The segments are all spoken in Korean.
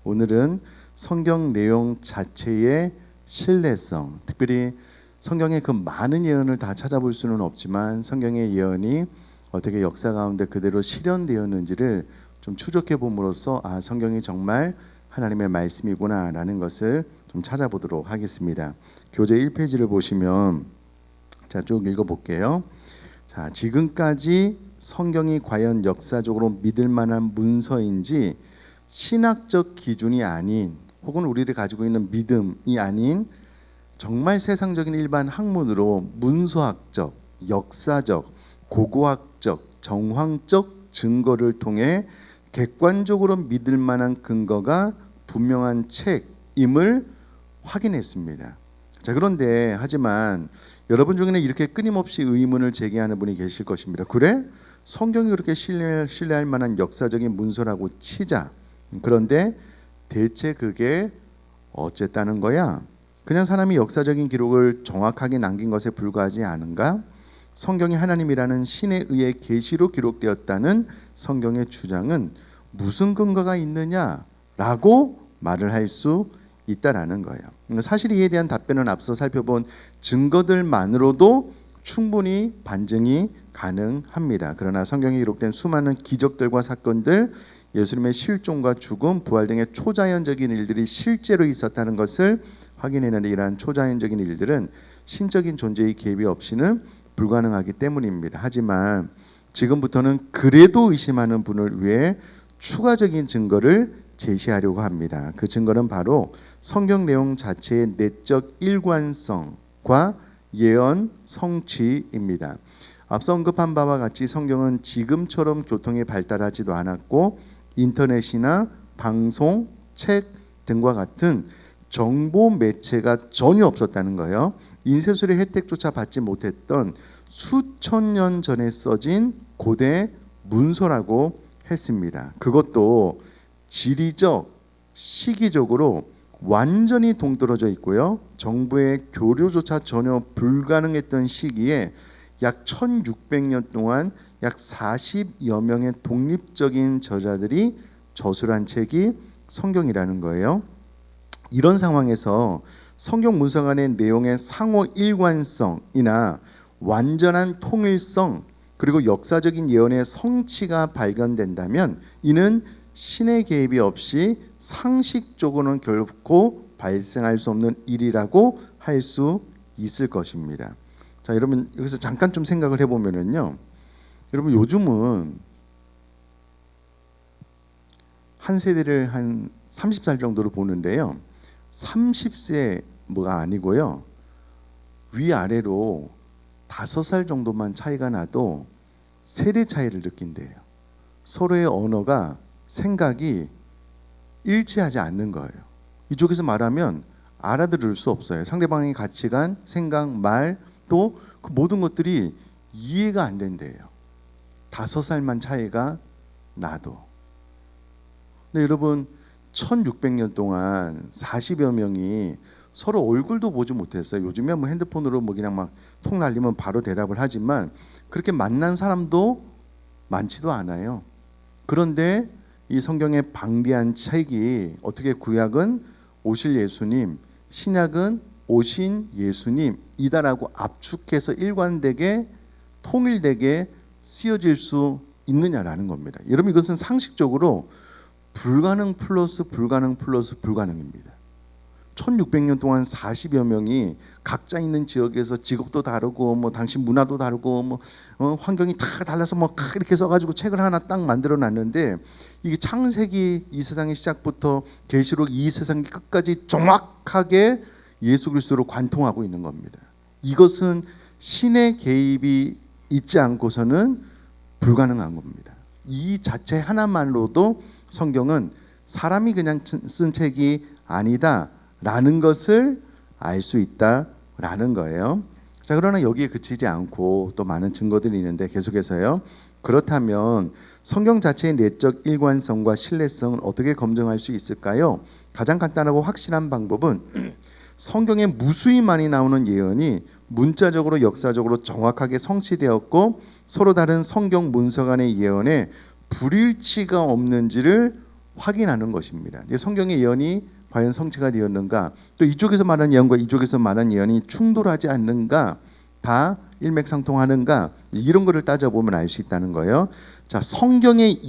오늘은 성경 내용 자체의 신뢰성, 특별히 성경의 그 많은 예언을 다 찾아볼 수는 없지만 성경의 예언이 어떻게 역사 가운데 그대로 실현되었는지를 좀 추적해 봄으로써 성경이 정말 하나님의 말씀이구나라는 것을 좀 찾아보도록 하겠습니다. 교재 1페이지를 보시면 쭉 읽어볼게요. 지금까지 성경이 과연 역사적으로 믿을 만한 문서인지 신학적 기준이 아닌 혹은 우리를 가지고 있는 믿음이 아닌 정말 세상적인 일반 학문으로 문서학적, 역사적, 고고학적, 정황적 증거를 통해 객관적으로 믿을 만한 근거가 분명한 책임을 확인했습니다. 그런데 하지만 여러분 중에는 이렇게 끊임없이 의문을 제기하는 분이 계실 것입니다. 그래? 성경이 그렇게 신뢰할 만한 역사적인 문서라고 치자. 그런데 대체 그게 어쨌다는 거야? 그냥 사람이 역사적인 기록을 정확하게 남긴 것에 불과하지 않은가? 성경이 하나님이라는 신에 의해 계시로 기록되었다는 성경의 주장은 무슨 근거가 있느냐라고 말을 할 수 있다라는 거예요. 사실 이에 대한 답변은 앞서 살펴본 증거들만으로도 충분히 반증이 가능합니다. 그러나 성경에 기록된 수많은 기적들과 사건들, 예수님의 실종과 죽음, 부활 등의 초자연적인 일들이 실제로 있었다는 것을 확인했는데 이러한 초자연적인 일들은 신적인 존재의 개입이 없이는 불가능하기 때문입니다. 하지만 지금부터는 그래도 의심하는 분을 위해 추가적인 증거를 제시하려고 합니다. 그 증거는 바로 성경 내용 자체의 내적 일관성과 예언 성취입니다. 앞서 언급한 바와 같이 성경은 지금처럼 교통이 발달하지도 않았고 인터넷이나 방송, 책 등과 같은 정보 매체가 전혀 없었다는 거예요. 인쇄술의 혜택조차 받지 못했던 수천 년 전에 써진 고대 문서라고 했습니다. 그것도 지리적, 시기적으로 완전히 동떨어져 있고요. 정부의 교류조차 전혀 불가능했던 시기에 약 1600년 동안 약 40여 명의 독립적인 저자들이 저술한 책이 성경이라는 거예요. 이런 상황에서 성경 문서 간의 내용의 상호 일관성이나 완전한 통일성 그리고 역사적인 예언의 성취가 발견된다면 이는 신의 개입이 없이 상식적으로는 결코 발생할 수 없는 일이라고 할 수 있을 것입니다. 자, 여러분 여기서 잠깐 좀 생각을 해보면요, 여러분 요즘은 한 세대를 한 30살 정도로 보는데요, 30세가 아니고요, 위아래로 5살 정도만 차이가 나도 세대 차이를 느낀대요. 서로의 언어가 생각이 일치하지 않는 거예요. 이쪽에서 말하면 알아들을 수 없어요. 상대방의 가치관, 생각, 말, 또 그 모든 것들이 이해가 안 된대요. 5살만 차이가 나도. 근데 여러분 1600년 동안 40여 명이 서로 얼굴도 보지 못했어요. 요즘에 뭐 핸드폰으로 뭐 그냥 막 통 날리면 바로 대답을 하지만 그렇게 만난 사람도 많지도 않아요. 그런데 이 성경의 방대한 책이 어떻게 구약은 오실 예수님, 신약은 오신 예수님이다라고 압축해서 일관되게 통일되게 쓰여질 수 있느냐라는 겁니다. 여러분 이것은 상식적으로 불가능 플러스 불가능 플러스 불가능입니다. 1600년 동안 40여 명이 각자 있는 지역에서 직업도 다르고 뭐 당시 문화도 다르고 뭐 환경이 다 달라서 뭐 이렇게 써가지고 책을 하나 딱 만들어 놨는데 이게 창세기 이 세상의 시작부터 계시록 이 세상의 끝까지 정확하게 예수 그리스도로 관통하고 있는 겁니다. 이것은 신의 개입이 있지 않고서는 불가능한 겁니다. 이 자체 하나만으로도 성경은 사람이 그냥 쓴 책이 아니다라는 것을 알 수 있다라는 거예요. 자, 그러나 여기에 그치지 않고 또 많은 증거들이 있는데 계속해서요. 그렇다면 성경 자체의 내적 일관성과 신뢰성은 어떻게 검증할 수 있을까요? 가장 간단하고 확실한 방법은 성경에 무수히 많이 나오는 예언이 문자적으로 역사적으로 정확하게 성취되었고 서로 다른 성경 문서 간의 예언에 불일치가 없는지를 확인하는 것입니다. 성경의 예언이 과연 성취가 되었는가, 또 이쪽에서 말한 예언과 이쪽에서 말한 예언이 충돌하지 않는가, 다 일맥상통하는가, 이런 거를 따져보면 알 수 있다는 거예요. 자, 성경의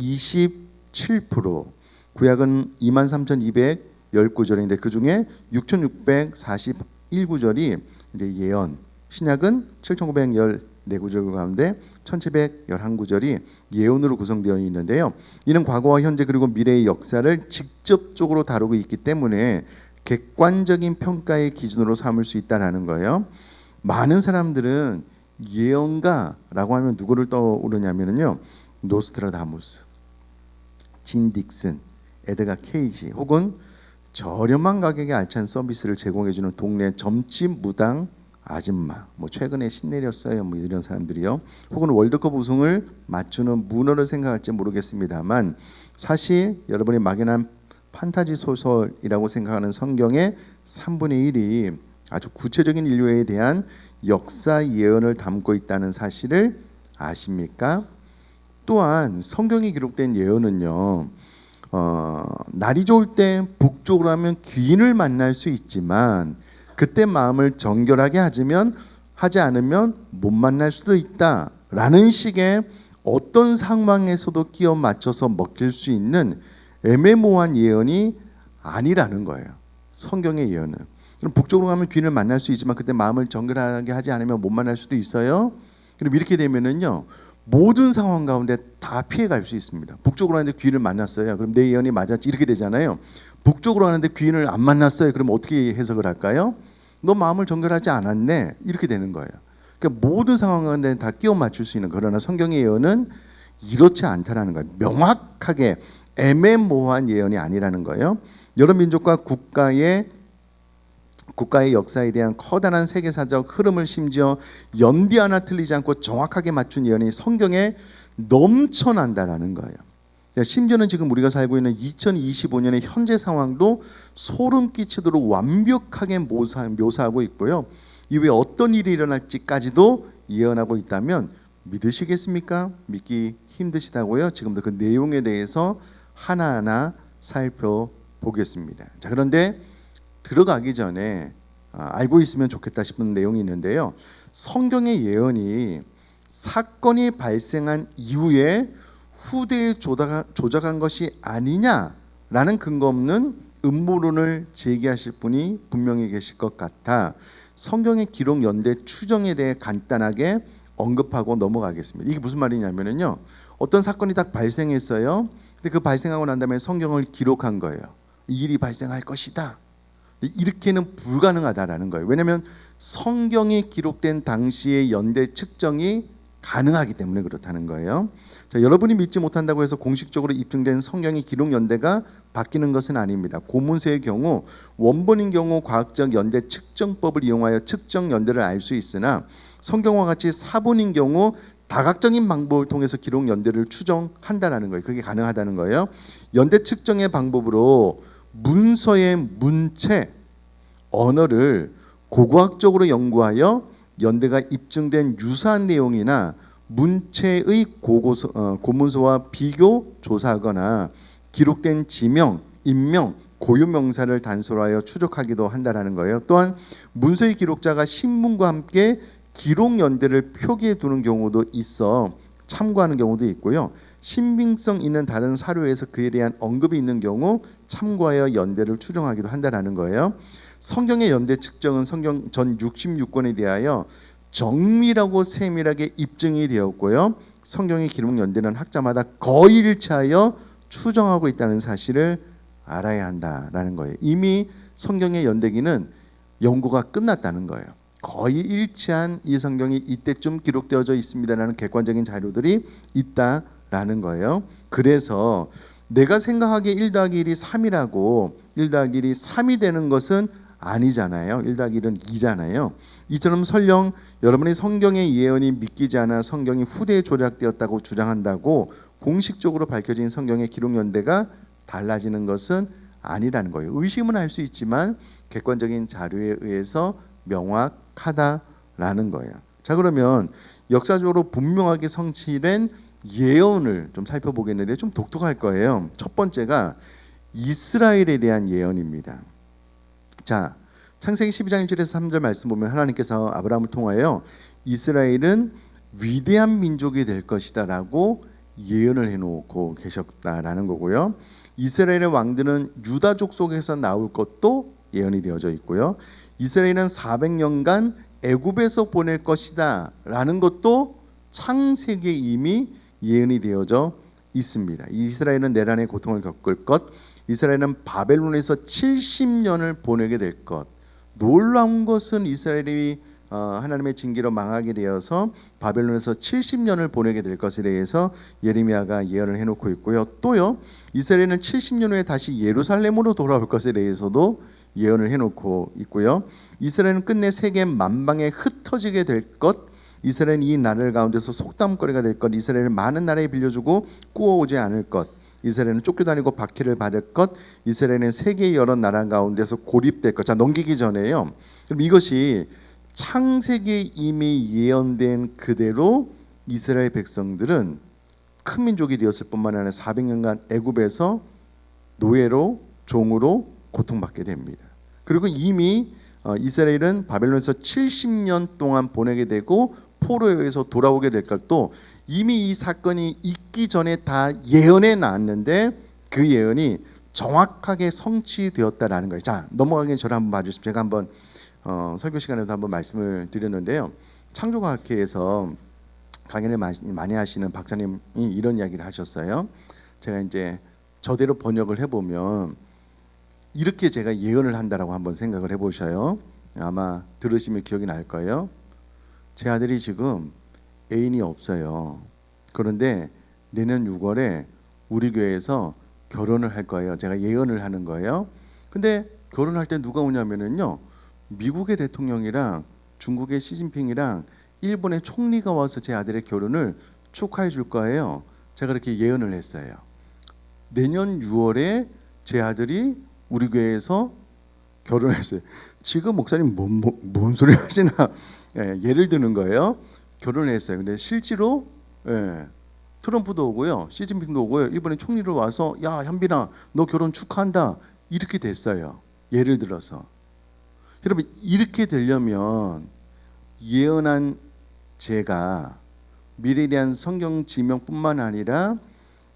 27%, 구약은 23,210구절인데 그 중에 6,641구절이 이제 예언, 신약은 7,914구절 가운데 1,711구절이 예언으로 구성되어 있는데요. 이는 과거와 현재 그리고 미래의 역사를 직접적으로 다루고 있기 때문에 객관적인 평가의 기준으로 삼을 수 있다는 거예요. 많은 사람들은 예언가라고 하면 누구를 떠오르냐면요, 노스트라다무스, 진 딕슨, 에드가 케이지, 혹은 저렴한 가격에 알찬 서비스를 제공해주는 동네 점집 무당 아줌마, 뭐 최근에 신내렸어요, 뭐 이런 사람들이요, 혹은 월드컵 우승을 맞추는 문어를 생각할지 모르겠습니다만, 사실 여러분이 막연한 판타지 소설이라고 생각하는 성경의 3분의 1이 아주 구체적인 인류에 대한 역사 예언을 담고 있다는 사실을 아십니까? 또한 성경에 기록된 예언은요, 날이 좋을 때 북쪽으로 하면 귀인을 만날 수 있지만 그때 마음을 정결하게 하지 않으면 못 만날 수도 있다라는 식의 어떤 상황에서도 끼워 맞춰서 먹힐 수 있는 애매모호한 예언이 아니라는 거예요. 성경의 예언은. 그럼 북쪽으로 가면 귀인을 만날 수 있지만 그때 마음을 정결하게 하지 않으면 못 만날 수도 있어요. 그럼 이렇게 되면은요, 모든 상황 가운데 다 피해갈 수 있습니다. 북쪽으로 하는데 귀인을 만났어요. 그럼 내 예언이 맞았지, 이렇게 되잖아요. 북쪽으로 하는데 귀인을 안 만났어요. 그럼 어떻게 해석을 할까요? 너 마음을 정결하지 않았네, 이렇게 되는 거예요. 그러니까 모든 상황 가운데 다 끼워 맞출 수 있는, 그러나 성경의 예언은 이렇지 않다라는 거예요. 명확하게 애매모호한 예언이 아니라는 거예요. 여러 민족과 국가의 역사에 대한 커다란 세계사적 흐름을 심지어 연디 하나 틀리지 않고 정확하게 맞춘 예언이 성경에 넘쳐난다라는 거예요. 심지어는 지금 우리가 살고 있는 2025년의 현재 상황도 소름 끼치도록 완벽하게 묘사하고 있고요. 이후에 어떤 일이 일어날지까지도 예언하고 있다면 믿으시겠습니까? 믿기 힘드시다고요? 지금도 그 내용에 대해서 하나하나 살펴보겠습니다. 자, 그런데 들어가기 전에 알고 있으면 좋겠다 싶은 내용이 있는데요. 성경의 예언이 사건이 발생한 이후에 후대에 조작한 것이 아니냐라는 근거 없는 음모론을 제기하실 분이 분명히 계실 것 같아 성경의 기록 연대 추정에 대해 간단하게 언급하고 넘어가겠습니다. 이게 무슨 말이냐면요, 어떤 사건이 딱 발생했어요. 근데 그 발생하고 난 다음에 성경을 기록한 거예요. 이 일이 발생할 것이다. 이렇게는 불가능하다라는 거예요. 왜냐하면 성경이 기록된 당시의 연대 측정이 가능하기 때문에 그렇다는 거예요. 자, 여러분이 믿지 못한다고 해서 공식적으로 입증된 성경의 기록 연대가 바뀌는 것은 아닙니다. 고문서의 경우, 원본인 경우 과학적 연대 측정법을 이용하여 측정 연대를 알 수 있으나 성경과 같이 사본인 경우 다각적인 방법을 통해서 기록 연대를 추정한다라는 거예요. 그게 가능하다는 거예요. 연대 측정의 방법으로 문서의 문체, 언어를 고고학적으로 연구하여 연대가 입증된 유사한 내용이나 문체의 고문서와 비교 조사하거나 기록된 지명, 인명, 고유 명사를 단서로하여 추적하기도 한다라는 거예요. 또한 문서의 기록자가 신문과 함께 기록 연대를 표기해 두는 경우도 있어 참고하는 경우도 있고요. 신빙성 있는 다른 사료에서 그에 대한 언급이 있는 경우 참고하여 연대를 추정하기도 한다라는 거예요. 성경의 연대 측정은 성경 전 66권에 대하여 정밀하고 세밀하게 입증이 되었고요. 성경의 기록 연대는 학자마다 거의 일치하여 추정하고 있다는 사실을 알아야 한다라는 거예요. 이미 성경의 연대기는 연구가 끝났다는 거예요. 거의 일치한 이 성경이 이때쯤 기록되어져 있습니다라는 객관적인 자료들이 있다라는 거예요. 그래서 내가 생각하기에 1 더하기 1이 3이라고 1 더하기 1이 3이 되는 것은 아니잖아요. 1 더하기 1은 2잖아요. 이처럼 설령 여러분이 성경의 예언이 믿기지 않아 성경이 후대에 조작되었다고 주장한다고 공식적으로 밝혀진 성경의 기록 연대가 달라지는 것은 아니라는 거예요. 의심은 할 수 있지만 객관적인 자료에 의해서 명확하다라는 거예요. 자, 그러면 역사적으로 분명하게 성취된 예언을 좀 살펴보겠는데 좀 독특할 거예요. 첫 번째가 이스라엘에 대한 예언입니다. 자, 창세기 12장 1절에서 3절 말씀 보면 하나님께서 아브라함을 통하여 이스라엘은 위대한 민족이 될 것이다 라고 예언을 해놓고 계셨다라는 거고요. 이스라엘의 왕들은 유다족 속에서 나올 것도 예언이 되어져 있고요. 이스라엘은 400년간 애굽에서 보낼 것이다 라는 것도 창세기에 이미 예언이 되어져 있습니다. 이스라엘은 내란의 고통을 겪을 것, 이스라엘은 바벨론에서 70년을 보내게 될 것. 놀라운 것은 이스라엘이 하나님의 징계로 망하게 되어서 바벨론에서 70년을 보내게 될 것에 대해서 예레미야가 예언을 해놓고 있고요. 또요, 이스라엘은 70년 후에 다시 예루살렘으로 돌아올 것에 대해서도 예언을 해놓고 있고요. 이스라엘은 끝내 세계 만방에 흩어지게 될 것, 이스라엘은 이 나라를 가운데서 속담거리가 될 것, 이스라엘은 많은 나라에 빌려주고 꾸어오지 않을 것, 이스라엘은 쫓겨다니고 박해를 받을 것, 이스라엘은 세계의 여러 나라 가운데서 고립될 것. 자, 넘기기 전에요. 그럼 이것이 창세기에 이미 예언된 그대로 이스라엘 백성들은 큰 민족이 되었을 뿐만 아니라 400년간 애굽에서 노예로 종으로 고통받게 됩니다. 그리고 이미 이스라엘은 바벨론에서 70년 동안 보내게 되고 포로에 의해서 돌아오게 될 것도 이미 이 사건이 있기 전에 다 예언해 놨는데 그 예언이 정확하게 성취되었다라는 거예요. 자, 넘어가기 전에 저를 한번 봐주십시오. 제가 한번 설교 시간에도 한번 말씀을 드렸는데요. 창조과학회에서 강연을 많이 하시는 박사님이 이런 이야기를 하셨어요. 제가 이제 저대로 번역을 해보면 이렇게 제가 예언을 한다라고 한번 생각을 해보셔요. 아마 들으시면 기억이 날 거예요. 제 아들이 지금 애인이 없어요. 그런데 내년 6월에 우리 교회에서 결혼을 할 거예요. 제가 예언을 하는 거예요. 근데 결혼할 때 누가 오냐면은요, 미국의 대통령이랑 중국의 시진핑이랑 일본의 총리가 와서 제 아들의 결혼을 축하해 줄 거예요. 제가 그렇게 예언을 했어요. 내년 6월에 제 아들이 우리 교회에서 결혼했어요. 지금 목사님 뭔 소리 하시나? 예를 드는 거예요. 결혼을 했어요. 근데 실제로 트럼프도 오고요, 시진핑도 오고요, 일본의 총리로 와서 야 현빈아 너 결혼 축하한다 이렇게 됐어요. 예를 들어서 여러분 이렇게 되려면 예언한 제가 미래에 대한 성경 지명뿐만 아니라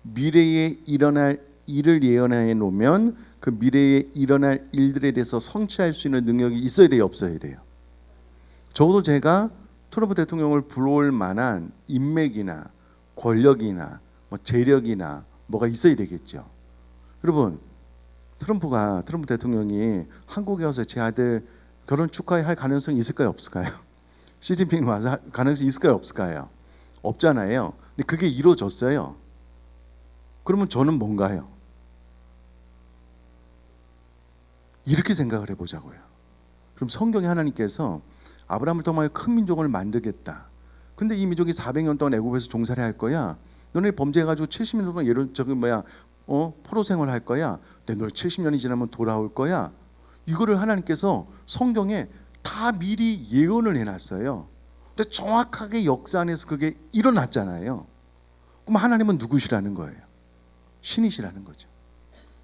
미래에 일어날 일을 예언해 놓으면 그 미래에 일어날 일들에 대해서 성취할 수 있는 능력이 있어야 돼요, 없어야 돼요? 적어도 제가 트럼프 대통령을 불러올 만한 인맥이나 권력이나 뭐 재력이나 뭐가 있어야 되겠죠. 여러분 트럼프 대통령이 한국에 와서 제 아들 결혼 축하할 가능성이 있을까요, 없을까요? 시진핑 와서 가능성이 있을까요, 없을까요? 없잖아요. 근데 그게 이루어졌어요. 그러면 저는 뭔가요? 이렇게 생각을 해보자고요. 그럼 성경에 하나님께서 아브라함을 통하여 큰 민족을 만들겠다. 근데 이 민족이 400년 동안 애굽에서 종살이 할 거야. 너네 범죄해가지고 70년 동안 포로 생활할 거야. 근데 너 70년이 지나면 돌아올 거야. 이거를 하나님께서 성경에 다 미리 예언을 해놨어요. 근데 정확하게 역사 안에서 그게 일어났잖아요. 그럼 하나님은 누구시라는 거예요? 신이시라는 거죠.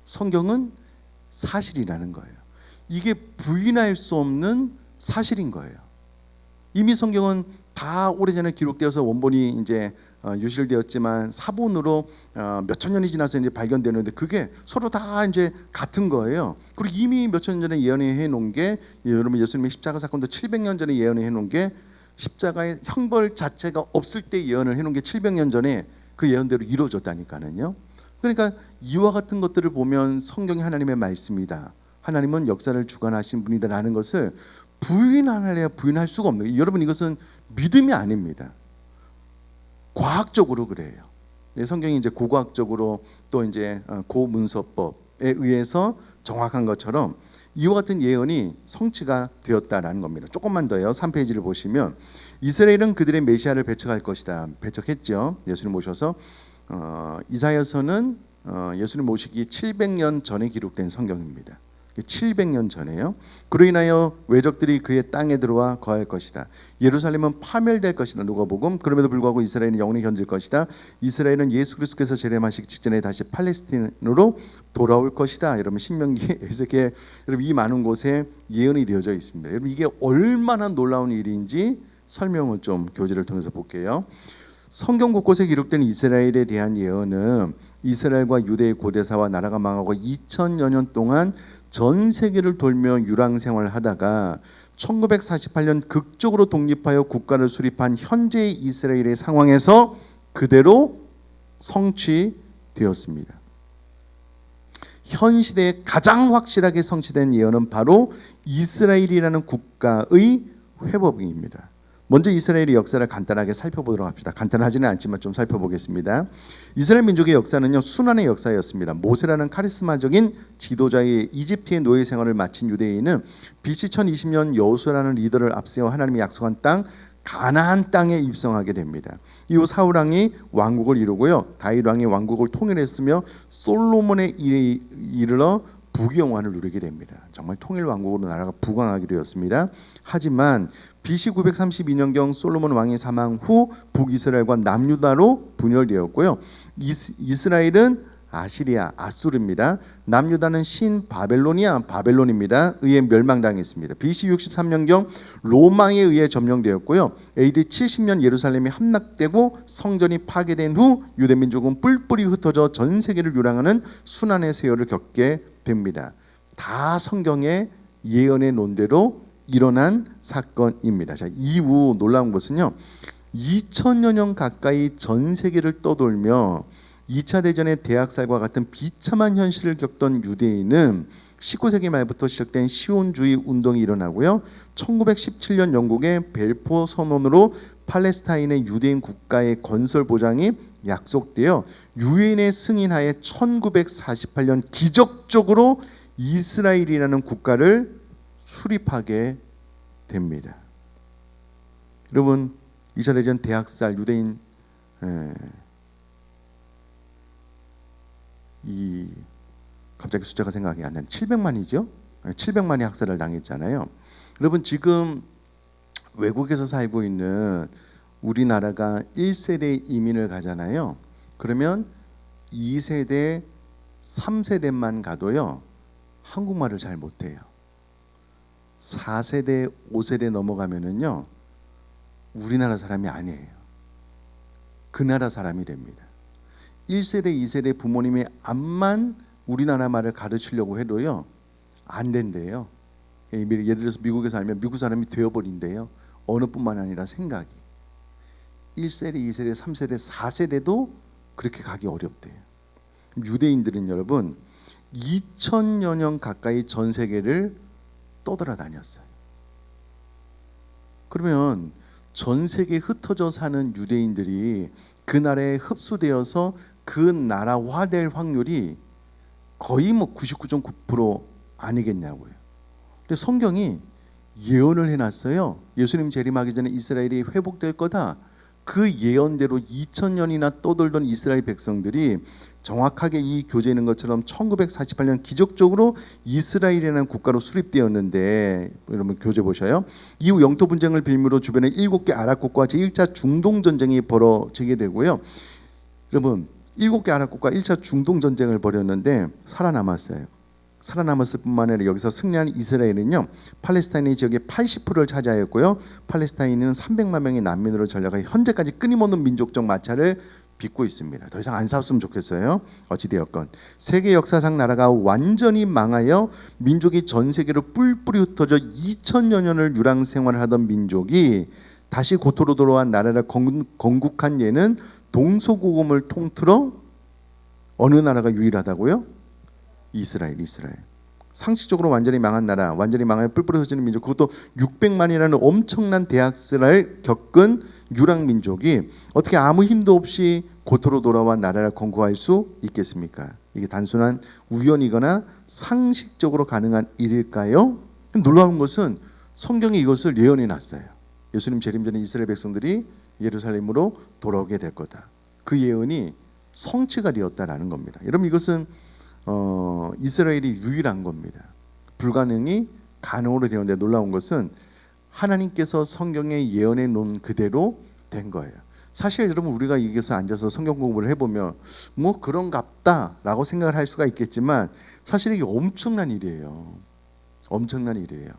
성경은 사실이라는 거예요. 이게 부인할 수 없는 사실인 거예요. 이미 성경은 다 오래전에 기록되어서 원본이 이제 유실되었지만 사본으로 몇천 년이 지나서 이제 발견되는데 그게 서로 다 이제 같은 거예요. 그리고 이미 몇천 년 전에 예언해 놓은 게, 여러분 예수님의 십자가 사건도 700년 전에 예언해 놓은 게, 십자가의 형벌 자체가 없을 때 예언을 해 놓은 게 700년 전에 그 예언대로 이루어졌다니까요. 그러니까 이와 같은 것들을 보면 성경이 하나님의 말씀이다, 하나님은 역사를 주관하신 분이다라는 것을 부인하려야 부인할 수가 없는 거예요. 여러분 이것은 믿음이 아닙니다. 과학적으로 그래요. 성경이 이제 고고학적으로 또 이제 고문서법에 의해서 정확한 것처럼 이와 같은 예언이 성취가 되었다라는 겁니다. 조금만 더요. 3페이지를 보시면 이스라엘은 그들의 메시아를 배척할 것이다. 배척했죠. 예수님 모셔서 이사야서는 예수님 모시기 700년 전에 기록된 성경입니다. 700년 전에요. 그로 인하여 외적들이 그의 땅에 들어와 거할 것이다. 예루살렘은 파멸될 것이다. 누가복음. 그럼에도 불구하고 이스라엘은 영원히 견질 것이다. 이스라엘은 예수 그리스도께서 재림하시기 직전에 다시 팔레스틴으로 돌아올 것이다. 여러분 신명기, 에스겔, 여러분 이 많은 곳에 예언이 되어져 있습니다. 여러분 이게 얼마나 놀라운 일인지 설명을 좀 교재를 통해서 볼게요. 성경 곳곳에 기록된 이스라엘에 대한 예언은 이스라엘과 유대의 고대사와 나라가 망하고 2000여 년 동안 전 세계를 돌며 유랑 생활을 하다가 1948년 극적으로 독립하여 국가를 수립한 현재의 이스라엘의 상황에서 그대로 성취되었습니다. 현 시대에 가장 확실하게 성취된 예언은 바로 이스라엘이라는 국가의 회복입니다. 먼저 이스라엘의 역사를 간단하게 살펴보도록 합시다. 간단하지는 않지만 좀 살펴보겠습니다. 이스라엘 민족의 역사는요, 순환의 역사였습니다. 모세라는 카리스마적인 지도자의 이집트의 노예 생활을 마친 유대인은 BC 1020년 여호수아라는 리더를 앞세워 하나님이 약속한 땅 가나안 땅에 입성하게 됩니다. 이후 사울 왕이 왕국을 이루고요, 다윗 왕이 왕국을 통일했으며 솔로몬에 이르러 부귀영화를 누리게 됩니다. 정말 통일 왕국으로 나라가 부강하게 되었습니다. 하지만 BC 932년경 솔로몬 왕의 사망 후 북이스라엘과 남유다로 분열되었고요. 이스라엘은 아시리아, 아수르입니다. 남유다는 신 바벨론입니다. 의해 멸망당했습니다. BC 63년경 로마에 의해 점령되었고요. AD 70년 예루살렘이 함락되고 성전이 파괴된 후 유대민족은 뿔뿔이 흩어져 전 세계를 유랑하는 순환의 세월을 겪게 됩니다. 다 성경의 예언의 논대로 일어난 사건입니다. 자, 이후 놀라운 것은요, 2000여 년 가까이 전 세계를 떠돌며 2차 대전의 대학살과 같은 비참한 현실을 겪던 유대인은 19세기 말부터 시작된 시온주의 운동이 일어나고요, 1917년 영국의 벨포어 선언으로 팔레스타인의 유대인 국가의 건설 보장이 약속되어 유엔의 승인하에 1948년 기적적으로 이스라엘이라는 국가를 수립하게 됩니다. 여러분 2차 대전 대학살 유대인 갑자기 숫자가 생각이 안 나는 700만이죠. 700만이 학살을 당했잖아요. 여러분 지금 외국에서 살고 있는 우리나라가 1세대 이민을 가잖아요. 그러면 2세대, 3세대만 가도요, 한국말을 잘 못해요. 4세대, 5세대 넘어가면은요, 우리나라 사람이 아니에요. 그 나라 사람이 됩니다. 1세대, 2세대 부모님이 암만 우리나라 말을 가르치려고 해도요, 안 된대요. 예를 들어서 미국에 살면 미국 사람이 되어버린대요. 언어뿐만 아니라 생각이. 1세대, 2세대, 3세대, 4세대도 그렇게 가기 어렵대요. 유대인들은 여러분 2000여 년 가까이 전 세계를 떠돌아다녔어요. 그러면 전 세계에 흩어져 사는 유대인들이 그 나라에 흡수되어서 그 나라화될 확률이 거의 99.9% 아니겠냐고요. 근데 성경이 예언을 해놨어요. 예수님 재림하기 전에 이스라엘이 회복될 거다. 그 예언대로 2000년이나 떠돌던 이스라엘 백성들이 정확하게 이 교재에 있는 것처럼 1948년 기적적으로 이스라엘이라는 국가로 수립되었는데, 여러분 교재 보셔요. 이후 영토 분쟁을 빌미로 주변에 7개 아랍국가와 제1차 중동 전쟁이 벌어지게 되고요. 여러분 7개 아랍국가 1차 중동 전쟁을 벌였는데 살아남았어요. 살아남았을 뿐만 아니라 여기서 승리한 이스라엘은요, 팔레스타인의 지역의 80%를 차지하였고요, 팔레스타인은 300만 명의 난민으로 전락해 현재까지 끊임없는 민족적 마찰을 빚고 있습니다. 더 이상 안 싸웠으면 좋겠어요. 어찌되었건 세계 역사상 나라가 완전히 망하여 민족이 전 세계로 뿔뿔이 흩어져 2000여 년을 유랑 생활을 하던 민족이 다시 고토로 돌아온 나라를 건국한 예는 동서고금을 통틀어 어느 나라가 유일하다고요? 이스라엘. 상식적으로 완전히 망한 나라, 완전히 망하여 뿔뿔이 흩어지는 민족, 그것도 600만이라는 엄청난 대학살을 겪은 유랑 민족이 어떻게 아무 힘도 없이 고토로 돌아와 나라를 건국할 수 있겠습니까? 이게 단순한 우연이거나 상식적으로 가능한 일일까요? 놀라운 것은 성경이 이것을 예언해 놨어요. 예수님 재림 전에 이스라엘 백성들이 예루살렘으로 돌아오게 될 거다. 그 예언이 성취가 되었다라는 겁니다. 여러분 이것은 이스라엘이 유일한 겁니다. 불가능이 가능으로 되는데 놀라운 것은 하나님께서 성경에 예언해 놓은 그대로 된 거예요. 사실 여러분 우리가 여기서 앉아서 성경 공부를 해보면 뭐 그런갑다라고 생각을 할 수가 있겠지만 사실 이게 엄청난 일이에요. 엄청난 일이에요.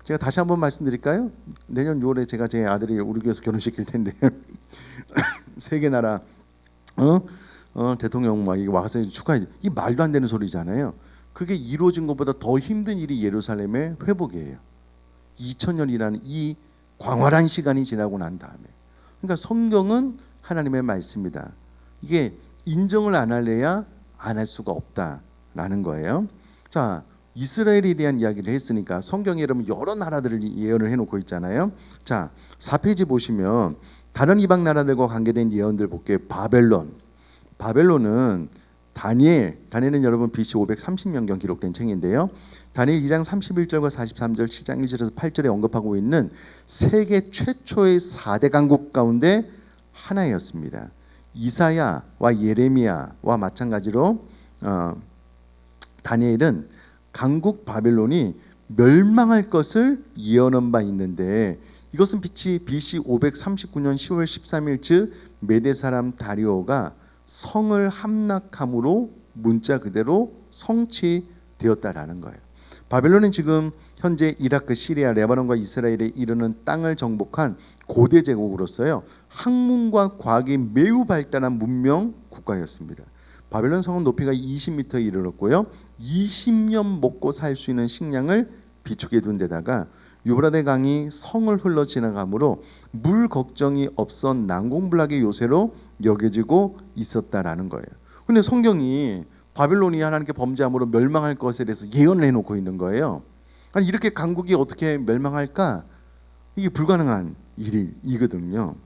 제가 다시 한번 말씀드릴까요? 내년 6월에 제가 제 아들이 우리 교회에서 결혼시킬 텐데 세계 나라 대통령 막 와서 축하해. 이 말도 안 되는 소리잖아요. 그게 이루어진 것보다 더 힘든 일이 예루살렘의 회복이에요. 2000년이라는 이 광활한 시간이 지나고 난 다음에. 그러니까 성경은 하나님의 말씀이다. 이게 인정을 안 할래야 안 할 수가 없다라는 거예요. 자, 이스라엘에 대한 이야기를 했으니까 성경에 여러분 여러 나라들을 예언을 해놓고 있잖아요. 자, 4페이지 보시면 다른 이방 나라들과 관계된 예언들 볼게요. 바벨론은 다니엘은 여러분 BC 530년경 기록된 책인데요. 다니엘 2장 31절과 43절, 7장 1절에서 8절에 언급하고 있는 세계 최초의 4대 강국 가운데 하나였습니다. 이사야와 예레미야와 마찬가지로 다니엘은 강국 바벨론이 멸망할 것을 예언한 바 있는데 이것은 BC 539년 10월 13일 즉 메대 사람 다리오가 성을 함락함으로 문자 그대로 성취되었다라는 거예요. 바벨론은 지금 현재 이라크, 시리아, 레바논과 이스라엘에 이르는 땅을 정복한 고대 제국으로서요. 학문과 과학이 매우 발달한 문명 국가였습니다. 바벨론 성은 높이가 20m에 이르렀고요. 20년 먹고 살 수 있는 식량을 비축해 둔 데다가 유브라데 강이 성을 흘러 지나가므로 물 걱정이 없어 난공불락의 요새로 여겨지고 있었다라는 거예요. 근데 성경이 바벨론이 하나님께 범죄함으로 멸망할 것에 대해서 예언을 해놓고 있는 거예요. 아니 이렇게 강국이 어떻게 멸망할까? 이게 불가능한 일이거든요.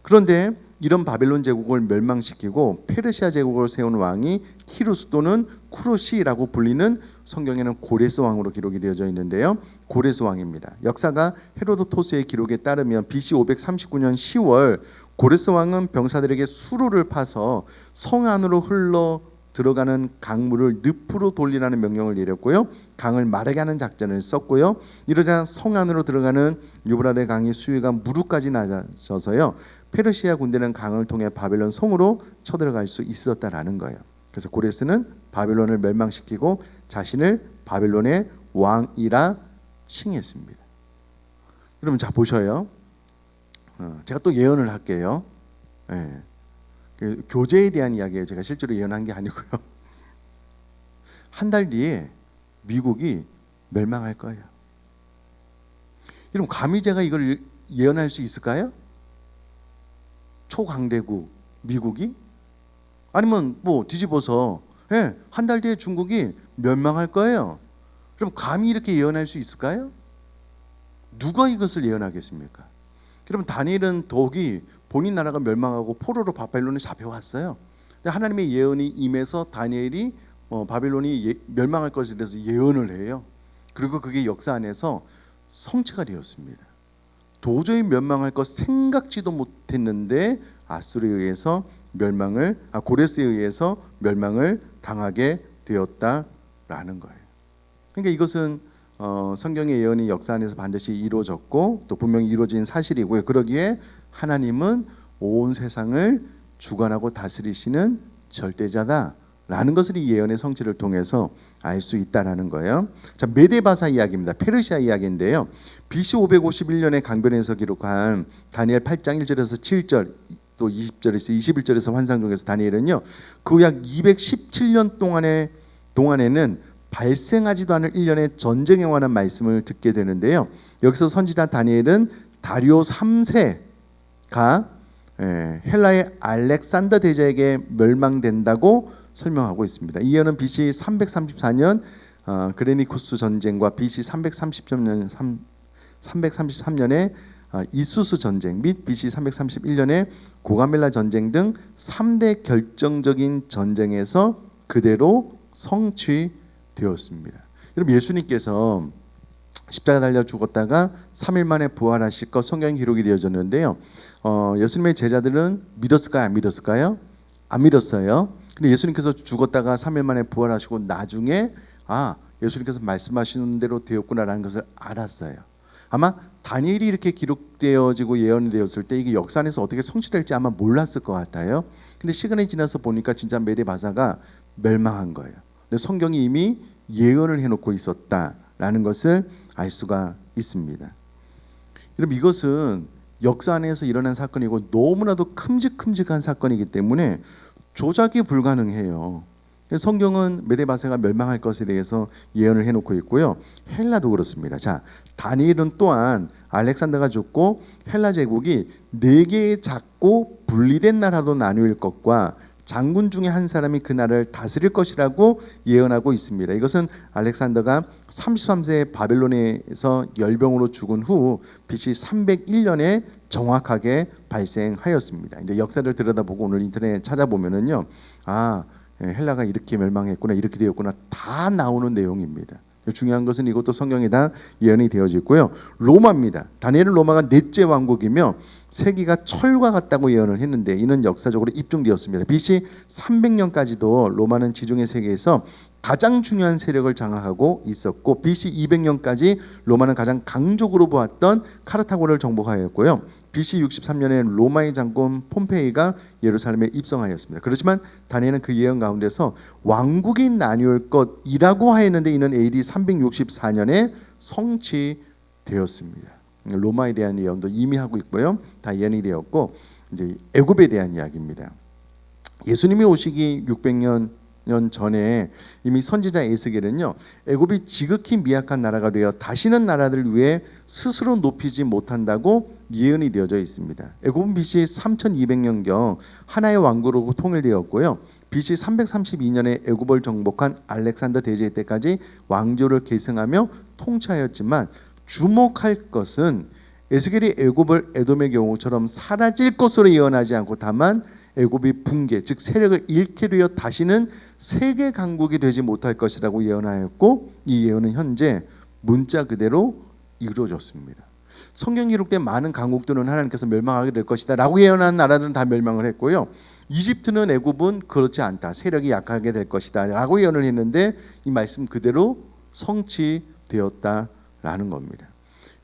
그런데 이런 바벨론 제국을 멸망시키고 페르시아 제국을 세운 왕이 키루스 또는 쿠로시라고 불리는 성경에는 고레스 왕으로 기록이 되어져 있는데요. 고레스 왕입니다. 역사가 헤로도토스의 기록에 따르면 BC 539년 10월 고레스 왕은 병사들에게 수로를 파서 성 안으로 흘러 들어가는 강물을 늪으로 돌리라는 명령을 내렸고요. 강을 마르게 하는 작전을 썼고요. 이러자 성 안으로 들어가는 유브라데 강의 수위가 무릎까지 낮아져서요. 페르시아 군대는 강을 통해 바벨론 성으로 쳐들어갈 수 있었다라는 거예요. 그래서 고레스는 바벨론을 멸망시키고 자신을 바벨론의 왕이라 칭했습니다. 여러분 자 보셔요. 제가 또 예언을 할게요. 네. 교제에 대한 이야기예요. 제가 실제로 예언한 게 아니고요. 한 달 뒤에 미국이 멸망할 거예요. 여러분 감히 제가 이걸 예언할 수 있을까요? 초강대국 미국이? 아니면 뭐 뒤집어서 한 달 뒤에 중국이 멸망할 거예요. 그럼 감히 이렇게 예언할 수 있을까요? 누가 이것을 예언하겠습니까? 여러분 다니엘은 더욱이 본인 나라가 멸망하고 포로로 바벨론에 잡혀왔어요. 근데 하나님의 예언이 임해서 다니엘이 바벨론이 멸망할 것에 대해서 예언을 해요. 그리고 그게 역사 안에서 성취가 되었습니다. 도저히 멸망할 것 생각지도 못했는데 아수르에 의해서 고레스에 의해서 멸망을 당하게 되었다라는 거예요. 그러니까 이것은 성경의 예언이 역사 안에서 반드시 이루어졌고 또 분명히 이루어진 사실이고요. 그러기에 하나님은 온 세상을 주관하고 다스리시는 절대자다라는 것을 이 예언의 성취를 통해서 알 수 있다라는 거예요. 자, 메데바사 이야기입니다. 페르시아 이야기인데요. BC 551년에 강변에서 기록한 다니엘 8장 1절에서 7절 또 20절에서 21절에서 환상 중에서 다니엘은요. 그 약 217년 동안에는 발생하지도 않을 1년의 전쟁에 관한 말씀을 듣게 되는데요. 여기서 선지자 다니엘은 다리오 3세가 헬라의 알렉산더 대제에게 멸망된다고 설명하고 있습니다. 이 예언은 BC 334년 그레니쿠스 전쟁과 BC 333년에 이수스 전쟁 및 BC 331년에 고가멜라 전쟁 등 3대 결정적인 전쟁에서 그대로 성취되었습니다. 여러분 예수님께서 십자가 달려 죽었다가 3일 만에 부활하실 것 성경 기록이 되어졌는데요. 예수님의 제자들은 믿었을까요? 안 믿었을까요? 안 믿었어요. 근데 예수님께서 죽었다가 3일 만에 부활하시고 나중에 예수님께서 말씀하시는 대로 되었구나라는 것을 알았어요. 아마 다니엘이 이렇게 기록되어지고 예언이 되었을 때 이게 역사 안에서 어떻게 성취될지 아마 몰랐을 것 같아요. 근데 시간이 지나서 보니까 진짜 메데바사가 멸망한 거예요. 근데 성경이 이미 예언을 해놓고 있었다라는 것을 알 수가 있습니다. 그럼 이것은 역사 안에서 일어난 사건이고 너무나도 큼직큼직한 사건이기 때문에 조작이 불가능해요. 성경은 메데바사가 멸망할 것에 대해서 예언을 해놓고 있고요. 헬라도 그렇습니다. 자, 다니엘은 또한 알렉산더가 죽고 헬라 제국이 4개의 작고 분리된 나라로 나누일 것과 장군 중에 한 사람이 그 나라를 다스릴 것이라고 예언하고 있습니다. 이것은 알렉산더가 33세에 바벨론에서 열병으로 죽은 후 BC 301년에 정확하게 발생하였습니다. 이제 역사를 들여다보고 오늘 인터넷 찾아보면은요, 헬라가 이렇게 멸망했구나, 이렇게 되었구나 다 나오는 내용입니다. 중요한 것은 이것도 성경에 다 예언이 되어져 있고요. 로마입니다. 다니엘은 로마가 넷째 왕국이며 세기가 철과 같다고 예언을 했는데 이는 역사적으로 입증되었습니다. BC 300년까지도 로마는 지중해 세계에서 가장 중요한 세력을 장악하고 있었고 BC 200년까지 로마는 가장 강족으로 보았던 카르타고를 정복하였고요. BC 63년에 로마의 장군 폼페이가 예루살렘에 입성하였습니다. 그렇지만 다니엘은 그 예언 가운데서 왕국이 나뉘을 것이라고 하였는데 이는 AD 364년에 성취되었습니다. 로마에 대한 예언도 이미 하고 있고요. 다 예언이 되었고 이제 애굽에 대한 이야기입니다. 예수님이 오시기 600년 전에 이미 선지자 에스겔은요, 애굽이 지극히 미약한 나라가 되어 다시는 나라들을 위해 스스로 높이지 못한다고 예언이 되어져 있습니다. 애굽은 BC 3200년경 하나의 왕국으로 통일되었고요. BC 332년에 애굽을 정복한 알렉산더 대제 때까지 왕조를 계승하며 통치하였지만 주목할 것은 에스겔이 애굽을 에돔의 경우처럼 사라질 것으로 예언하지 않고 다만 애굽이 붕괴, 즉 세력을 잃게 되어 다시는 세계 강국이 되지 못할 것이라고 예언하였고 이 예언은 현재 문자 그대로 이루어졌습니다. 성경 기록된 많은 강국들은 하나님께서 멸망하게 될 것이다 라고 예언한 나라들은 다 멸망을 했고요. 이집트는 애굽은 그렇지 않다, 세력이 약하게 될 것이다 라고 예언을 했는데 이 말씀 그대로 성취되었다라는 겁니다.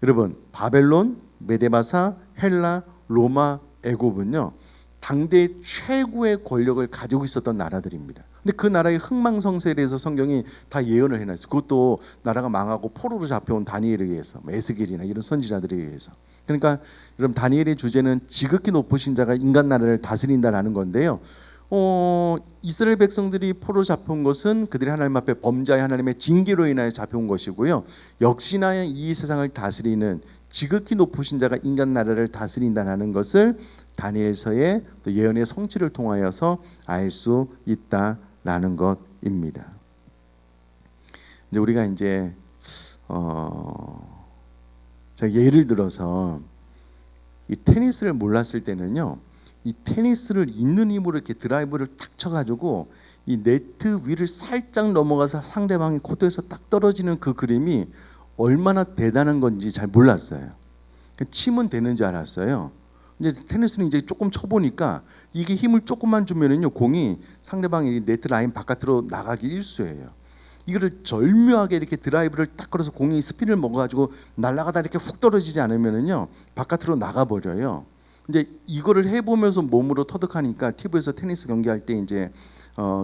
여러분, 바벨론, 메데바사, 헬라, 로마, 애굽은요 당대 최고의 권력을 가지고 있었던 나라들입니다. 근데 그 나라의 흥망성쇠에 대해서 성경이 다 예언을 해놨어요. 그것도 나라가 망하고 포로로 잡혀온 다니엘에 의해서, 에스겔이나 이런 선지자들에 의해서. 그러니까 여러분, 다니엘의 주제는 지극히 높으신 자가 인간 나라를 다스린다라는 건데요. 이스라엘 백성들이 포로 잡혀온 것은 그들이 하나님 앞에 범죄의 하나님의 징계로 인하여 잡혀온 것이고요. 역시나 이 세상을 다스리는 지극히 높으신 자가 인간 나라를 다스린다는 것을 다니엘서의 예언의 성취를 통하여서 알 수 있다라는 것입니다. 이제 우리가 이제 제가 예를 들어서 이 테니스를 몰랐을 때는요, 이 테니스를 있는 힘으로 이렇게 드라이브를 탁 쳐가지고 이 네트 위를 살짝 넘어가서 상대방이 코트에서 딱 떨어지는 그 그림이 얼마나 대단한 건지 잘 몰랐어요. 치면 되는 줄 알았어요. 이제 테니스는 이제 조금 쳐보니까 이게 힘을 조금만 주면은요, 공이 상대방이 네트 라인 바깥으로 나가기 일쑤예요. 이거를 절묘하게 이렇게 드라이브를 딱 걸어서 공이 스피드를 먹어가지고 날아가다 이렇게 훅 떨어지지 않으면은요, 바깥으로 나가버려요. 이제 이거를 해보면서 몸으로 터득하니까 TV에서 테니스 경기할 때 이제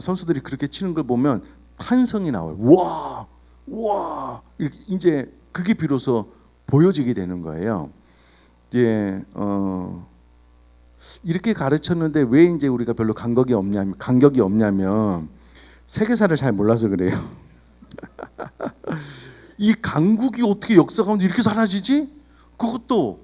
선수들이 그렇게 치는 걸 보면 판성이 나와요. 와, 이렇게 이제 그게 비로소 보여지게 되는 거예요. 이제 이렇게 가르쳤는데 왜 이제 우리가 별로 간격이 없냐면 세계사를 잘 몰라서 그래요. 이 강국이 어떻게 역사 가운데 이렇게 사라지지? 그것도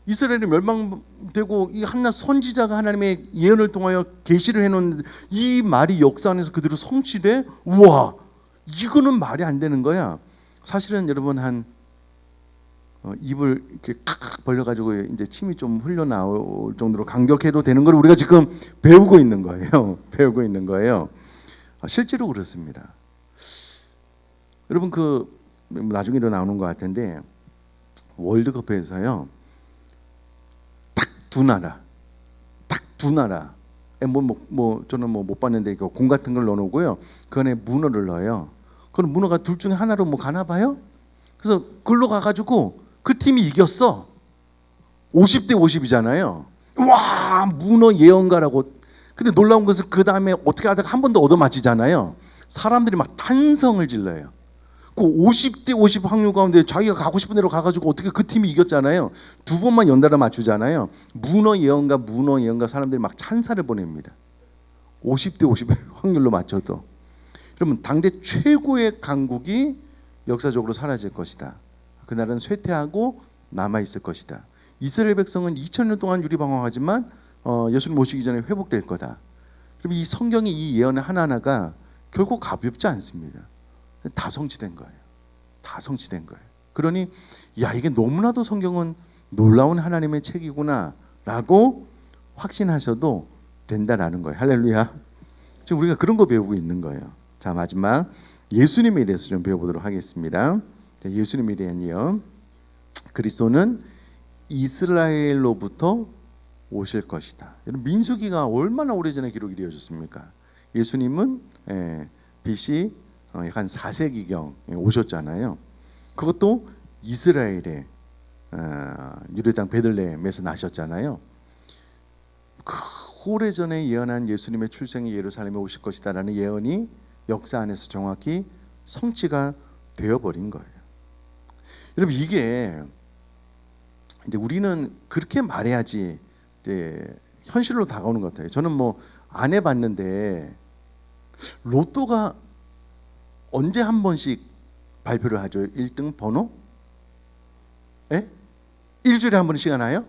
이스라엘이 멸망되고 이 한낱 선지자가 하나님의 예언을 통하여 계시를 해놓은 이 말이 역사 안에서 그대로 성취돼? 우와, 이거는 말이 안 되는 거야. 사실은 여러분 한 입을 이렇게 칵칵 벌려가지고 이제 침이 좀 흘러나올 정도로 간격해도 되는 걸 우리가 지금 배우고 있는 거예요. 배우고 있는 거예요. 실제로 그렇습니다. 여러분 그 나중에도 나오는 것 같은데 월드컵에서요 딱 두 나라 저는 못 봤는데 공 같은 걸 넣어놓고요 그 안에 문어를 넣어요. 그럼 문어가 둘 중에 하나로 뭐 가나 봐요. 그래서 글로 가가지고 그 팀이 이겼어. 50대 50이잖아요. 와, 문어 예언가라고. 근데 놀라운 것은 그 다음에 어떻게 하다가 한 번 더 얻어맞히잖아요. 사람들이 막 탄성을 질러요. 그 50대 50 확률 가운데 자기가 가고 싶은 대로 가가지고 어떻게 그 팀이 이겼잖아요. 두 번만 연달아 맞추잖아요. 문어 예언가 사람들이 막 찬사를 보냅니다. 50대 50 확률로 맞춰도. 그러면 당대 최고의 강국이 역사적으로 사라질 것이다. 그날은 쇠퇴하고 남아있을 것이다. 이스라엘 백성은 2000년 동안 유리방황하지만 예수님 오시기 전에 회복될 거다. 그럼 이 성경의 이 예언 하나하나가 결코 가볍지 않습니다. 다 성취된 거예요. 다 성취된 거예요. 그러니 야, 이게 너무나도 성경은 놀라운 하나님의 책이구나 라고 확신하셔도 된다라는 거예요. 할렐루야. 지금 우리가 그런 거 배우고 있는 거예요. 자, 마지막 예수님에 대해서 좀 배워보도록 하겠습니다. 자, 예수님에 대한 예언. 그리스도는 이스라엘로부터 오실 것이다. 민수기가 얼마나 오래전에 기록이 되어졌습니까? 예수님은 BC 한 4세기경 오셨잖아요. 그것도 이스라엘의 유대 땅 베들레헴에서 나셨잖아요. 그 오래전에 예언한 예수님의 출생이 예루살렘에 오실 것이다라는 예언이 역사 안에서 정확히 성취가 되어버린 거예요. 여러분, 이게 이제 우리는 그렇게 말해야지 이제 현실로 다가오는 것 같아요. 저는 뭐 안 해봤는데 로또가 언제 한 번씩 발표를 하죠? 1등 번호? 예? 일주일에 한 번씩 하나요?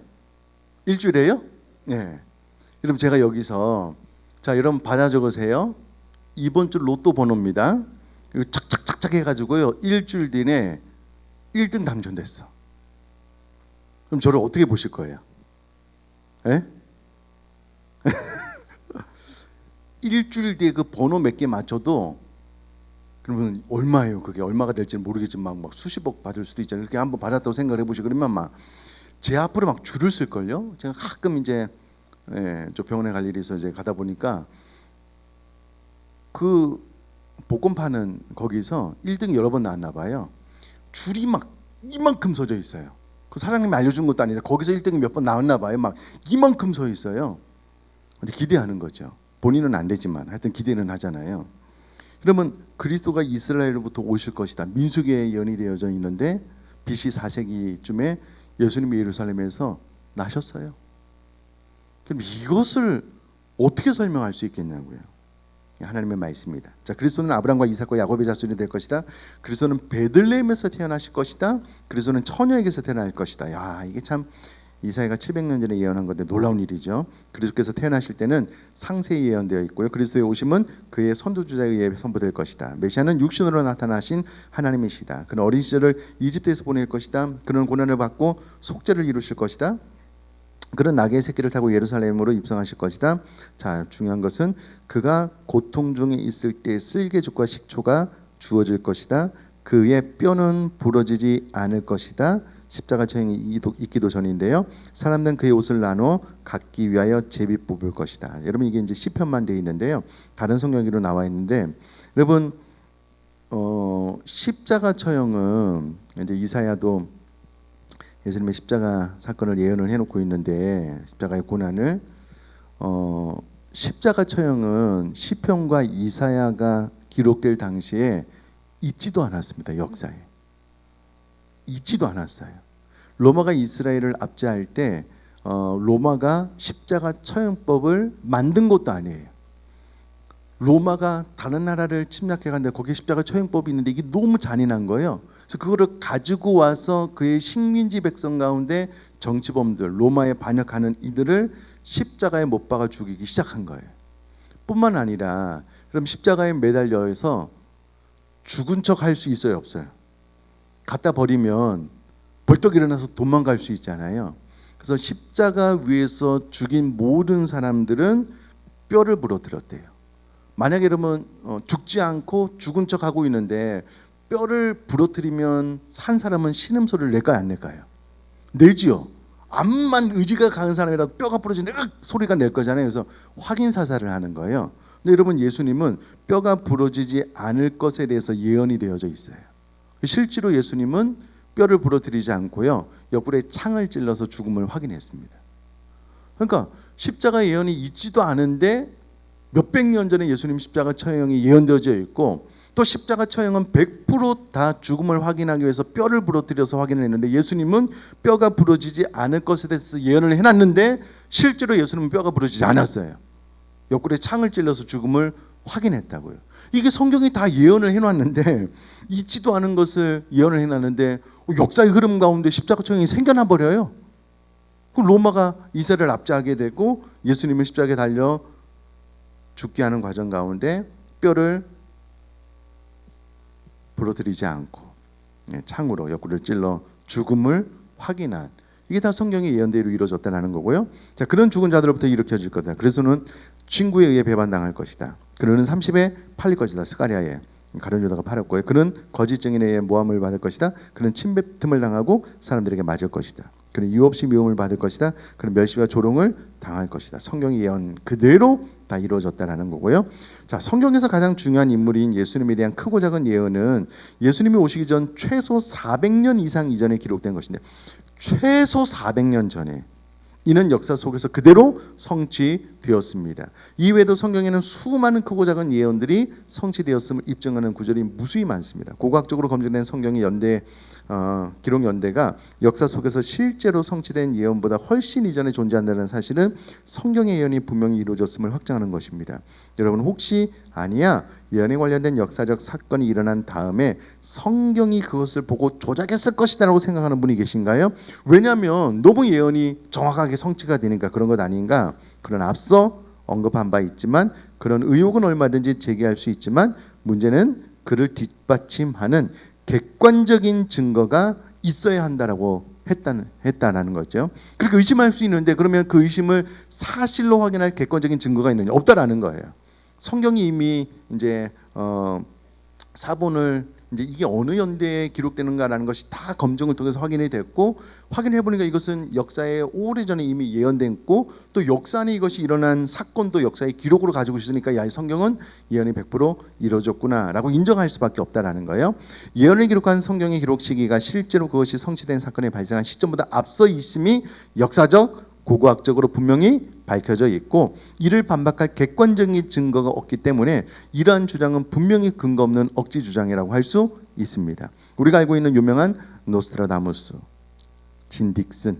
일주일에요? 네. 그럼 제가 여기서 자, 여러분 받아 적으세요. 이번 주 로또 번호입니다. 이거 착착착착 해가지고요. 일주일 뒤에 1등 당첨됐어. 그럼 저를 어떻게 보실 거예요? 예? 일주일 뒤에 그 번호 몇 개 맞춰도 그러면 얼마예요? 그게 얼마가 될지는 모르겠지만 막 수십억 받을 수도 있잖아요. 이렇게 한번 받았다고 생각을 해보시고 그러면 막 제 앞으로 막 줄을 쓸 걸요. 제가 가끔 이제 저 병원에 갈 일이 있어 이제 가다 보니까 그 복권 파는 거기서 1등이 여러 번 나왔나 봐요. 줄이 막 이만큼 서져 있어요. 그 사장님이 알려준 것도 아닌데 거기서 1등이 몇 번 나왔나 봐요. 막 이만큼 서 있어요. 기대하는 거죠. 본인은 안 되지만 하여튼 기대는 하잖아요. 그러면 그리스도가 이스라엘로부터 오실 것이다. 민수기에 예언이 되어져 있는데 BC 4세기쯤에 예수님이 예루살렘에서 나셨어요. 그럼 이것을 어떻게 설명할 수 있겠냐고요. 하나님의 말씀입니다. 자, 그리스도는 아브라함과 이삭과 야곱의 자손이 될 것이다. 그리스도는 베들레헴에서 태어나실 것이다. 그리스도는 처녀에게서 태어날 것이다. 야, 이게 참 이사야가 700년 전에 예언한 건데 놀라운 일이죠. 그리스도께서 태어나실 때는 상세히 예언되어 있고요. 그리스도의 오심은 그의 선두주자에 의해 선포될 것이다. 메시아는 육신으로 나타나신 하나님이시다. 그는 어린 시절을 이집트에서 보낼 것이다. 그는 고난을 받고 속죄를 이루실 것이다. 그는 나귀의 새끼를 타고 예루살렘으로 입성하실 것이다. 자, 중요한 것은 그가 고통 중에 있을 때 쓸개죽과 식초가 주어질 것이다. 그의 뼈는 부러지지 않을 것이다. 십자가 처형이 있기도 전인데요. 사람들은 그의 옷을 나눠 갖기 위하여 제비 뽑을 것이다. 여러분, 이게 이제 시편만 되어 있는데요. 다른 성경에도 나와 있는데, 여러분 십자가 처형은 이제 이사야도 예수님의 십자가 사건을 예언을 해놓고 있는데 십자가의 고난을 십자가 처형은 시편과 이사야가 기록될 당시에 있지도 않았습니다. 역사에 있지도 않았어요. 로마가 이스라엘을 압제할 때 로마가 십자가 처형법을 만든 것도 아니에요. 로마가 다른 나라를 침략해 갔는데 거기에 십자가 처형법이 있는데 이게 너무 잔인한 거예요. 그래서 그거를 가지고 와서 그의 식민지 백성 가운데 정치범들, 로마에 반역하는 이들을 십자가에 못 박아 죽이기 시작한 거예요. 뿐만 아니라 그럼 십자가에 매달려서 죽은 척 할 수 있어요, 없어요? 갖다 버리면 벌떡 일어나서 도망갈 수 있잖아요. 그래서 십자가 위에서 죽인 모든 사람들은 뼈를 부러뜨렸대요. 만약에 그러면 죽지 않고 죽은 척 하고 있는데 뼈를 부러뜨리면 산 사람은 신음소리를 낼까요, 안 낼까요? 내지요. 암만 의지가 강한 사람이라도 뼈가 부러지면 소리가 낼 거잖아요. 그래서 확인 사살을 하는 거예요. 근데 여러분, 예수님은 뼈가 부러지지 않을 것에 대해서 예언이 되어져 있어요. 실제로 예수님은 뼈를 부러뜨리지 않고요, 옆구리에 창을 찔러서 죽음을 확인했습니다. 그러니까 십자가 예언이 있지도 않은데 몇백 년 전에 예수님 십자가 처형이 예언되어져 있고, 또 십자가 처형은 100%다 죽음을 확인하기 위해서 뼈를 부러뜨려서 확인을 했는데, 예수님은 뼈가 부러지지 않을 것에 대해서 예언을 해놨는데 실제로 예수님은 뼈가 부러지지 않았어요. 옆구리에 창을 찔러서 죽음을 확인했다고요. 이게 성경이 다 예언을 해놨는데, 있지도 않은 것을 예언을 해놨는데 역사의 흐름 가운데 십자가 처형이 생겨나 버려요. 그럼 로마가 이스라엘을 압제하게 되고 예수님을 십자가에 달려 죽게 하는 과정 가운데 뼈를 부러뜨리지 않고 창으로 옆구리를 찔러 죽음을 확인한, 이게 다 성경의 예언대로 이루어졌다는 거고요. 자, 그런 죽은 자들로부터 일으켜질 거다. 그래서는 친구에 의해 배반당할 것이다. 그는 30에 팔릴 것이다. 스가랴에 가룟 유다가 팔았고요. 그는 거짓 증인에 의해 모함을 받을 것이다. 그는 침뱉음을 당하고 사람들에게 맞을 것이다. 그는 이유 없이 미움을 받을 것이다. 그는 멸시와 조롱을 당할 것이다. 성경의 예언 그대로 다 이루어졌다는 거고요. 자, 성경에서 가장 중요한 인물인 예수님에 대한 크고 작은 예언은 예수님이 오시기 전 최소 400년 이상 이전에 기록된 것인데, 최소 400년 전에 이는 역사 속에서 그대로 성취되었습니다. 이외에도 성경에는 수많은 크고 작은 예언들이 성취되었음을 입증하는 구절이 무수히 많습니다. 고고학적으로 검증된 성경의 기록 연대가 역사 속에서 실제로 성취된 예언보다 훨씬 이전에 존재한다는 사실은 성경의 예언이 분명히 이루어졌음을 확증하는 것입니다. 여러분, 혹시 아니야 예언에 관련된 역사적 사건이 일어난 다음에 성경이 그것을 보고 조작했을 것이다 라고 생각하는 분이 계신가요? 왜냐하면 너무 예언이 정확하게 성취가 되니까 그런 것 아닌가? 그런 앞서 언급한 바 있지만 그런 의혹은 얼마든지 제기할 수 있지만, 문제는 그를 뒷받침하는 객관적인 증거가 있어야 한다라고 했다라는 거죠. 그러니까 의심할 수 있는데, 그러면 그 의심을 사실로 확인할 객관적인 증거가 있느냐? 없다라는 거예요. 성경이 이미 이제 사본을 이제 이게 어느 연대에 기록되는가라는 것이 다 검증을 통해서 확인이 됐고, 확인해 보니까 이것은 역사에 오래전에 이미 예언됐고, 또 역사 안에 이것이 일어난 사건도 역사의 기록으로 가지고 있으니까 야, 이 성경은 예언이 100% 이루어졌구나라고 인정할 수밖에 없다라는 거예요. 예언을 기록한 성경의 기록 시기가 실제로 그것이 성취된 사건이 발생한 시점보다 앞서 있음이 역사적 고고학적으로 분명히 밝혀져 있고, 이를 반박할 객관적인 증거가 없기 때문에 이러한 주장은 분명히 근거 없는 억지 주장이라고 할 수 있습니다. 우리가 알고 있는 유명한 노스트라다무스, 진 딕슨,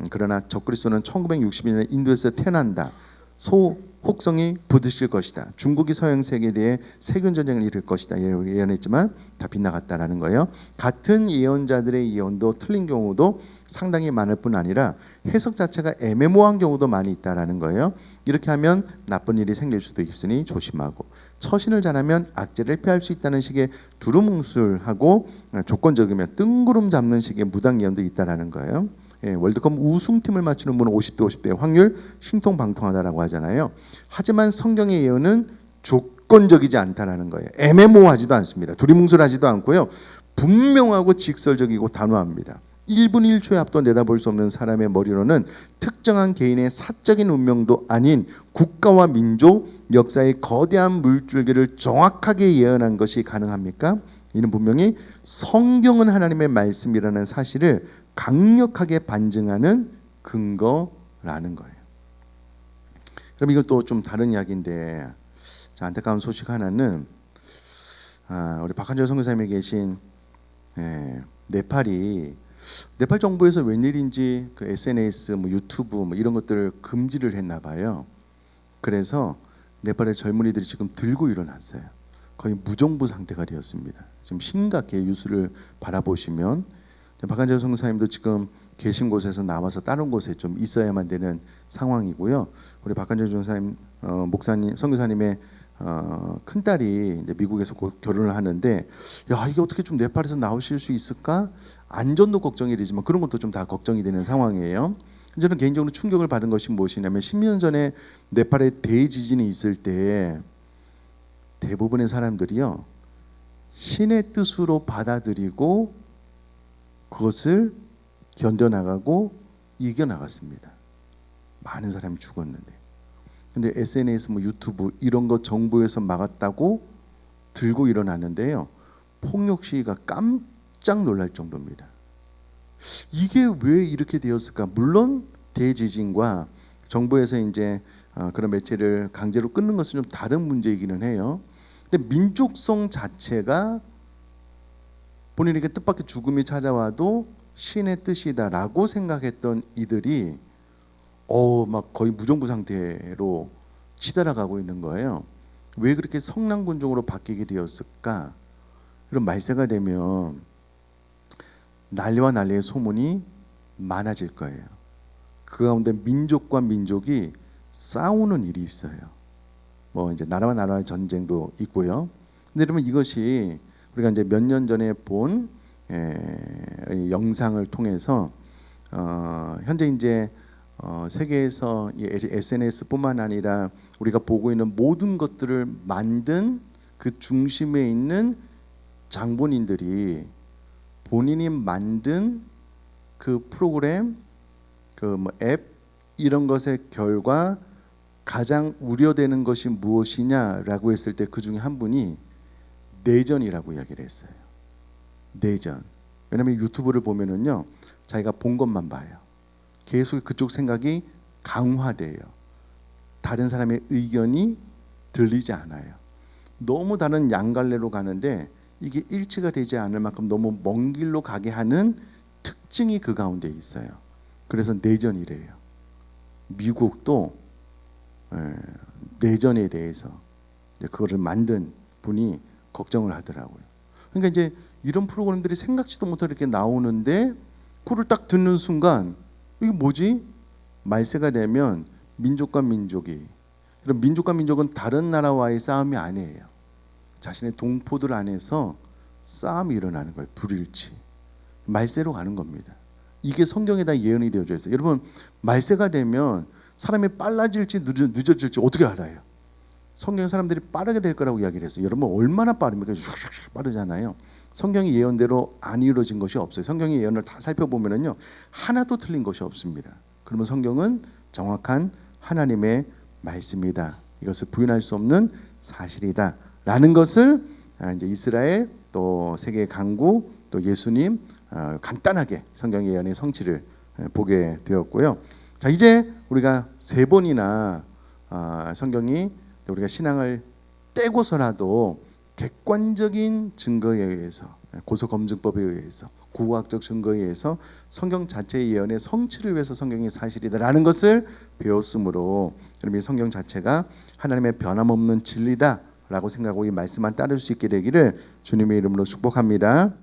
그러나 적그리스도는 1962년에 인도에서 태어난다, 소혹성이 부딪힐 것이다, 중국이 서양 세계에 대해 세균 전쟁을 일으킬 것이다 예언했지만 다 빗나갔다라는 거예요. 같은 예언자들의 예언도 틀린 경우도 상당히 많을 뿐 아니라 해석 자체가 애매모호한 경우도 많이 있다라는 거예요. 이렇게 하면 나쁜 일이 생길 수도 있으니 조심하고, 처신을 잘하면 악재를 피할 수 있다는 식의 두루뭉술하고 조건적이면 뜬구름 잡는 식의 무당 예언도 있다라는 거예요. 월드컵 우승팀을 맞추는 분은 50대 50대 확률 신통방통하다라고 하잖아요. 하지만 성경의 예언은 조건적이지 않다라는 거예요. 애매모호하지도 않습니다. 두리뭉술하지도 않고요. 분명하고 직설적이고 단호합니다. 1분 1초의 앞도 내다볼 수 없는 사람의 머리로는 특정한 개인의 사적인 운명도 아닌 국가와 민족, 역사의 거대한 물줄기를 정확하게 예언한 것이 가능합니까? 이는 분명히 성경은 하나님의 말씀이라는 사실을 강력하게 반증하는 근거라는 거예요. 그럼 이건 또 좀 다른 이야기인데, 자, 안타까운 소식 하나는 우리 박한철 선교사님이 계신 네팔 정부에서 웬일인지 그 SNS, 유튜브 이런 것들을 금지를 했나 봐요. 그래서 네팔의 젊은이들이 지금 들고 일어났어요. 거의 무정부 상태가 되었습니다. 지금 심각해. 뉴스를 바라보시면 박한철 선교사님도 지금 계신 곳에서 나와서 다른 곳에 좀 있어야만 되는 상황이고요. 우리 박한철 선교사님, 목사님, 선교사님의 큰 딸이 이제 미국에서 곧 결혼을 하는데, 야, 이게 어떻게 좀 네팔에서 나오실 수 있을까? 안전도 걱정이 되지만 그런 것도 좀 다 걱정이 되는 상황이에요. 저는 개인적으로 충격을 받은 것이 무엇이냐면, 10년 전에 네팔에 대지진이 있을 때 대부분의 사람들이요, 신의 뜻으로 받아들이고 그것을 견뎌나가고 이겨나갔습니다. 많은 사람이 죽었는데. 근데 SNS 뭐 유튜브 이런 거 정부에서 막았다고 들고 일어났는데요. 폭력 시위가 깜짝 놀랄 정도입니다. 이게 왜 이렇게 되었을까? 물론 대지진과 정부에서 이제 그런 매체를 강제로 끊는 것은 좀 다른 문제이기는 해요. 근데 민족성 자체가 본인에게 뜻밖의 죽음이 찾아와도 신의 뜻이다라고 생각했던 이들이 막 거의 무정부 상태로 치달아가고 있는 거예요. 왜 그렇게 성난군종으로 바뀌게 되었을까? 이런 말세가 되면 난리와 난리의 소문이 많아질 거예요. 그 가운데 민족과 민족이 싸우는 일이 있어요. 뭐 이제 나라와 나라의 전쟁도 있고요. 근데 여러분 이것이 우리가 이제 몇 년 전에 본 영상을 통해서 현재 이제 세계에서 이 SNS뿐만 아니라 우리가 보고 있는 모든 것들을 만든 그 중심에 있는 장본인들이 본인이 만든 그 프로그램, 그 뭐 앱 이런 것의 결과 가장 우려되는 것이 무엇이냐라고 했을 때 그 중에 한 분이 내전이라고 이야기를 했어요. 내전. 왜냐하면 유튜브를 보면은요, 자기가 본 것만 봐요. 계속 그쪽 생각이 강화돼요. 다른 사람의 의견이 들리지 않아요. 너무 다른 양갈래로 가는데 이게 일치가 되지 않을 만큼 너무 먼 길로 가게 하는 특징이 그 가운데 있어요. 그래서 내전이래요. 미국도 내전에 대해서 그거를 만든 분이 걱정을 하더라고요. 그러니까 이제 이런 프로그램들이 생각지도 못하게 이렇게 나오는데 그걸 딱 듣는 순간 이게 뭐지? 말세가 되면 민족과 민족이, 그럼 민족과 민족은 다른 나라와의 싸움이 아니에요. 자신의 동포들 안에서 싸움이 일어나는 거예요. 불일치. 말세로 가는 겁니다. 이게 성경에 다 예언이 되어져 있어요. 여러분 말세가 되면 사람이 빨라질지 늦어질지 어떻게 알아요? 성경 사람들이 빠르게 될 거라고 이야기를 했어요. 여러분 얼마나 빠릅니까? 슉슉 빠르잖아요. 성경의 예언대로 안 이루어진 것이 없어요. 성경의 예언을 다 살펴보면은요 하나도 틀린 것이 없습니다. 그러면 성경은 정확한 하나님의 말씀이다. 이것을 부인할 수 없는 사실이다라는 것을 이제 이스라엘 또 세계 강국 또 예수님 간단하게 성경 예언의 성취를 보게 되었고요. 자 이제 우리가 세 번이나 성경이 우리가 신앙을 떼고서라도 객관적인 증거에 의해서 고소검증법에 의해서 고고학적 증거에 의해서 성경 자체의 예언의 성취를 위해서 성경이 사실이다라는 것을 배웠으므로 여러분 이 성경 자체가 하나님의 변함없는 진리다라고 생각하고 이 말씀만 따를 수 있게 되기를 주님의 이름으로 축복합니다.